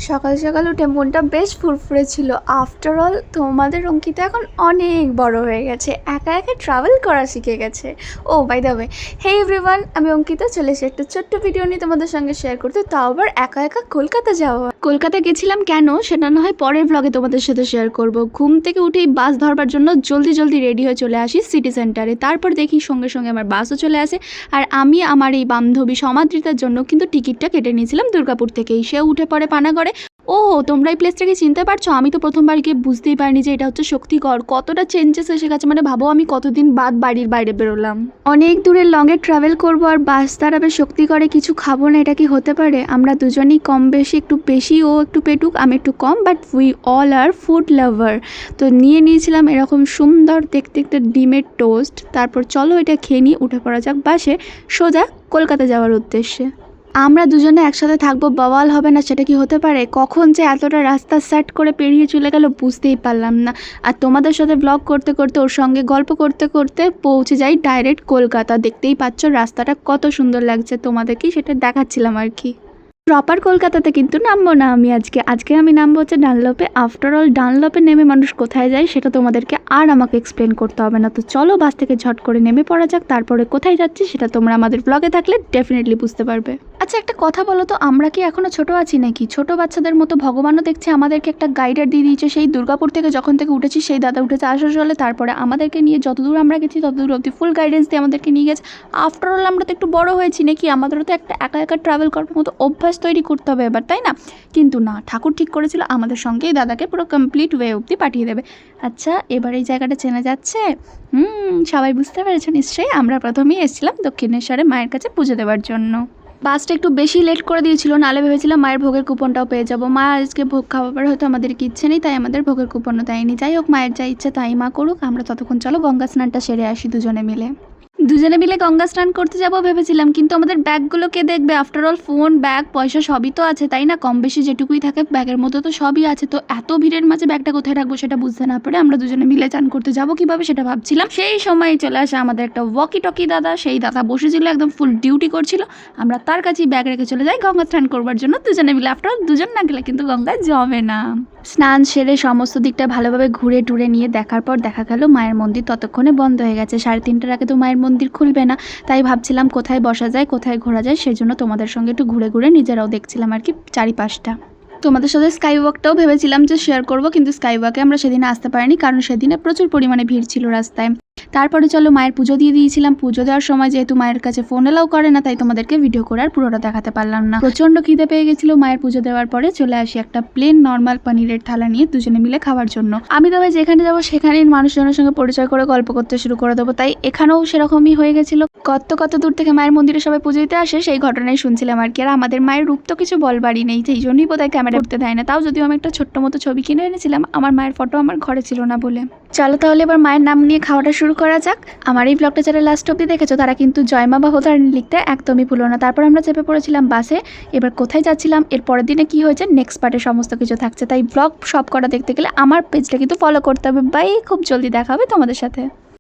সকাল সকাল উঠে মনটা বেশ ফুরফুরে ছিল। আফটার অল তোমাদের অঙ্কিতা এখন অনেক বড় হয়ে গেছে, একা একা ট্রাভেল করা শিখে গেছে। ও by the way, hey everyone, আমি অঙ্কিতা চলে এসে একটা ছোট্ট ভিডিও নিয়ে তোমাদের সঙ্গে শেয়ার করতে, তাও আবার একা একা কলকাতা যাওয়া। কলকাতা গেছিলাম কেন সেটা না হয় পরের ব্লগে তোমাদের সাথে শেয়ার করব। ঘুম থেকে উঠেই বাস ধরবার জন্য জলদি জলদি রেডি হয়ে চলে আসি সিটি সেন্টারে। তারপর দেখি সঙ্গে সঙ্গে আমার বাসও চলে আসে, আর আমি আমার এই বান্ধবী সমাদৃতার জন্য কিন্তু টিকিটটা কেটে নিয়েছিলাম দুর্গাপুর থেকেই। সে উঠে পড়ে পানাগড়ে। ও তোমরা এই প্লেসটাকে চিনতে পারছো? আমি তো প্রথমবার গিয়ে বুঝতেই পারিনি যে এটা হচ্ছে শক্তিগড়। কতটা চেঞ্জেস এসে গেছে, মানে ভাবো আমি কতদিন বাদ বাড়ির বাইরে বেরোলাম। অনেক দূরের লংয়ে ট্রাভেল করবো আর বাস দাঁড়াবে শক্তিগড়ে, কিছু খাবো না, এটা কি হতে পারে? আমরা দুজনেই কম বেশি, একটু বেশি ও একটু পেটুক, আমি একটু কম, but we all are food lover. তো নিয়েছিলাম এরকম সুন্দর দেখতে একটা ডিমের টোস্ট। তারপর চলো এটা খেয়ে নিয়ে উঠে পড়া যাক বাসে, সোজা কলকাতা যাওয়ার উদ্দেশ্যে। আমরা দুজনে একসাথে থাকবো, বাওয়াল হবে না সেটা কি হতে পারে? কখন যে এতটা রাস্তা সেট করে পেরিয়ে চলে গেল বুঝতেই পারলাম না। আর তোমাদের সাথে ব্লগ করতে করতে, ওর সঙ্গে গল্প করতে করতে পৌঁছে যাই ডাইরেক্ট কলকাতা। দেখতেই পাচ্ছ রাস্তাটা কত সুন্দর লাগছে, তোমাদেরকেই সেটা দেখাচ্ছিলাম আর কি। প্রপার কলকাতাতে কিন্তু নামবো না আমি আজকে আমি নামবো হচ্ছে ডানলপে। আফটার অল ডানলপে নেমে মানুষ কোথায় যায় সেটা তোমাদেরকে আর আমাকে এক্সপ্লেন করতে হবে না। তো চলো বাস থেকে ঝট করে নেমে পড়া যাক। তারপরে কোথায় যাচ্ছি সেটা তোমরা আমাদের ব্লগে থাকলে ডেফিনেটলি বুঝতে পারবে। আচ্ছা একটা কথা বলো তো, আমরা কি এখনো ছোট আছি নাকি? ছোট বাচ্চাদের মতো ভগবানও দেখছে আমাদেরকে একটা গাইডার দিয়ে দিয়েছে। সেই দুর্গাপুর থেকে যখন থেকে উঠেছি সেই দাদা উঠেছে আসানসোলে, তারপরে আমাদেরকে নিয়ে যতদূর আমরা গেছি ততদূর অবধি ফুল গাইডেন্স দিয়ে আমাদেরকে নিয়ে গেছে। আফটার অল আমরা তো একটু বড় হয়েছি নাকি, আমাদেরও তো একটা একা একা ট্রাভেল করার মতো অভ্যাস তৈরি করতে হবে এবার, তাই না? কিন্তু না, ঠাকুর ঠিক করেছিল আমাদের সঙ্গেই দাদাকে পুরো কমপ্লিট ওয়ে অবধি পাঠিয়ে দেবে। আচ্ছা এবার এই জায়গাটা চেনা যাচ্ছে? সবাই বুঝতে পেরেছো নিশ্চয়ই। আমরা প্রথমেই এসেছিলাম দক্ষিণেশ্বরে মায়ের কাছে পুজো দেওয়ার জন্য। বাসটা একটু বেশি লেট করে দিয়েছিল, নালে ভেবেছিলাম মায়ের ভোগের কুপনটাও পেয়ে যাবো। মা আজকে ভোগ খাওয়াবার হয়তো আমাদের কি ইচ্ছে নেই, তাই আমাদের ভোগের কুপনও দেয়নি। যাই হোক, মায়ের যা ইচ্ছে তাই মা করুক। আমরা ততক্ষণ চলো গঙ্গা স্নানটা সেরে আসি দুজনে মিলে গঙ্গা স্নান করতে যাবো ভেবেছিলাম, কিন্তু আমাদের ব্যাগগুলো কে দেখবে? আফটার অল ফোন, ব্যাগ, পয়সা সবই তো আছে, তাই না? কম বেশি যেটুকুই থাকে ব্যাগের মধ্যে তো সবই আছে। তো এত ভিড়ের মাঝে ব্যাগটা কোথায় রাখবো সেটা বুঝতে না পারে আমরা দুজনে মিলে চান করতে যাবো কিভাবে সেটা ভাবছিলাম। সেই সময় চলে আসে আমাদের একটা ওয়াকি টকি দাদা। সেই দাদা বসেছিল, একদম ফুল ডিউটি করছিল। আমরা তার কাছেই ব্যাগ রেখে চলে যাই গঙ্গা স্নান করবার জন্য দুজনে মিলে। আফটার অল দুজন না গেলে কিন্তু গঙ্গা জমে না। স্নান সেরে সমস্ত দিকটা ভালোভাবে ঘুরে টুরে নিয়ে দেখার পর দেখা গেল মায়ের মন্দির ততক্ষণে বন্ধ হয়ে গেছে। 3:30টার আগে তো মায়ের মন্দির খুলবে না, তাই ভাবছিলাম কোথায় বসা যায়, কোথায় ঘোরা যায়। সেজন্য তোমাদের সঙ্গে একটু ঘুরে ঘুরে নিজেরাও দেখছিলাম আর কি চারিপাশটা। তোমাদের সাথে স্কাই ওয়াকটাও ভেবেছিলাম যে শেয়ার করব, কিন্তু স্কাই ওয়াকে আমরা সেদিনে আসতে পারিনি, কারণ সেদিনে প্রচুর পরিমাণে ভিড় ছিল রাস্তায়। তারপরে চলো মায়ের পুজো দিয়ে দিয়েছিলাম। পুজো দেওয়ার সময় যেহেতু মায়ের কাছে ফোন এলাও করে না, তাই তোমাদেরকে ভিডিও করে আর পুরোটা দেখাতে পারলাম না। প্রচণ্ড খিদে পেয়ে গেছিলো। মায়ের পুজো দেওয়ার পরে চলে আসি একটা প্লেন নর্মাল পনিরের থালা নিয়ে দুজনে মিলে খাওয়ার জন্য। আমি তবে যেখানে যাবো সেখানেই মানুষজনের সঙ্গে পরিচয় করে গল্প করতে শুরু করে দেবো, তাই এখানেও সেরকমই হয়ে গেছিলো। কত দূর থেকে মায়ের মন্দিরে সবাই পুজো দিতে আসে সেই ঘটনাই শুনছিলাম আর কি। আর আমাদের মায়ের রূপ তো কিছু বলবারই নেই, সেই জন্যই বোধহয় ক্যামেরা করতে দেয় না। তাও যদিও আমি একটা ছোট্ট মতো ছবি কিনে এনেছিলাম, আমার মায়ের ফটো আমার ঘরে ছিল না বলে। চলো তাহলে এবার মায়ের নাম নিয়ে খাওয়াটা শুরু করা যাক। আমার এই ব্লগটা যারা লাস্ট অব্দি দেখেছো তারা কিন্তু জয়মা বা হোতারানি লিখতে একদমই ভুলো না। তারপর আমরা চেপে পড়েছিলাম বাসে। এবার কোথায় যাচ্ছিলাম, এর পরের দিনে কি হয়েছে, নেক্সট পার্টে সমস্ত কিছু থাকছে। তাই ব্লগ সব করা দেখতে গেলে আমার পেজটা কিন্তু ফলো করতে হবে। বাই, খুব জলদি দেখা হবে তোমাদের সাথে।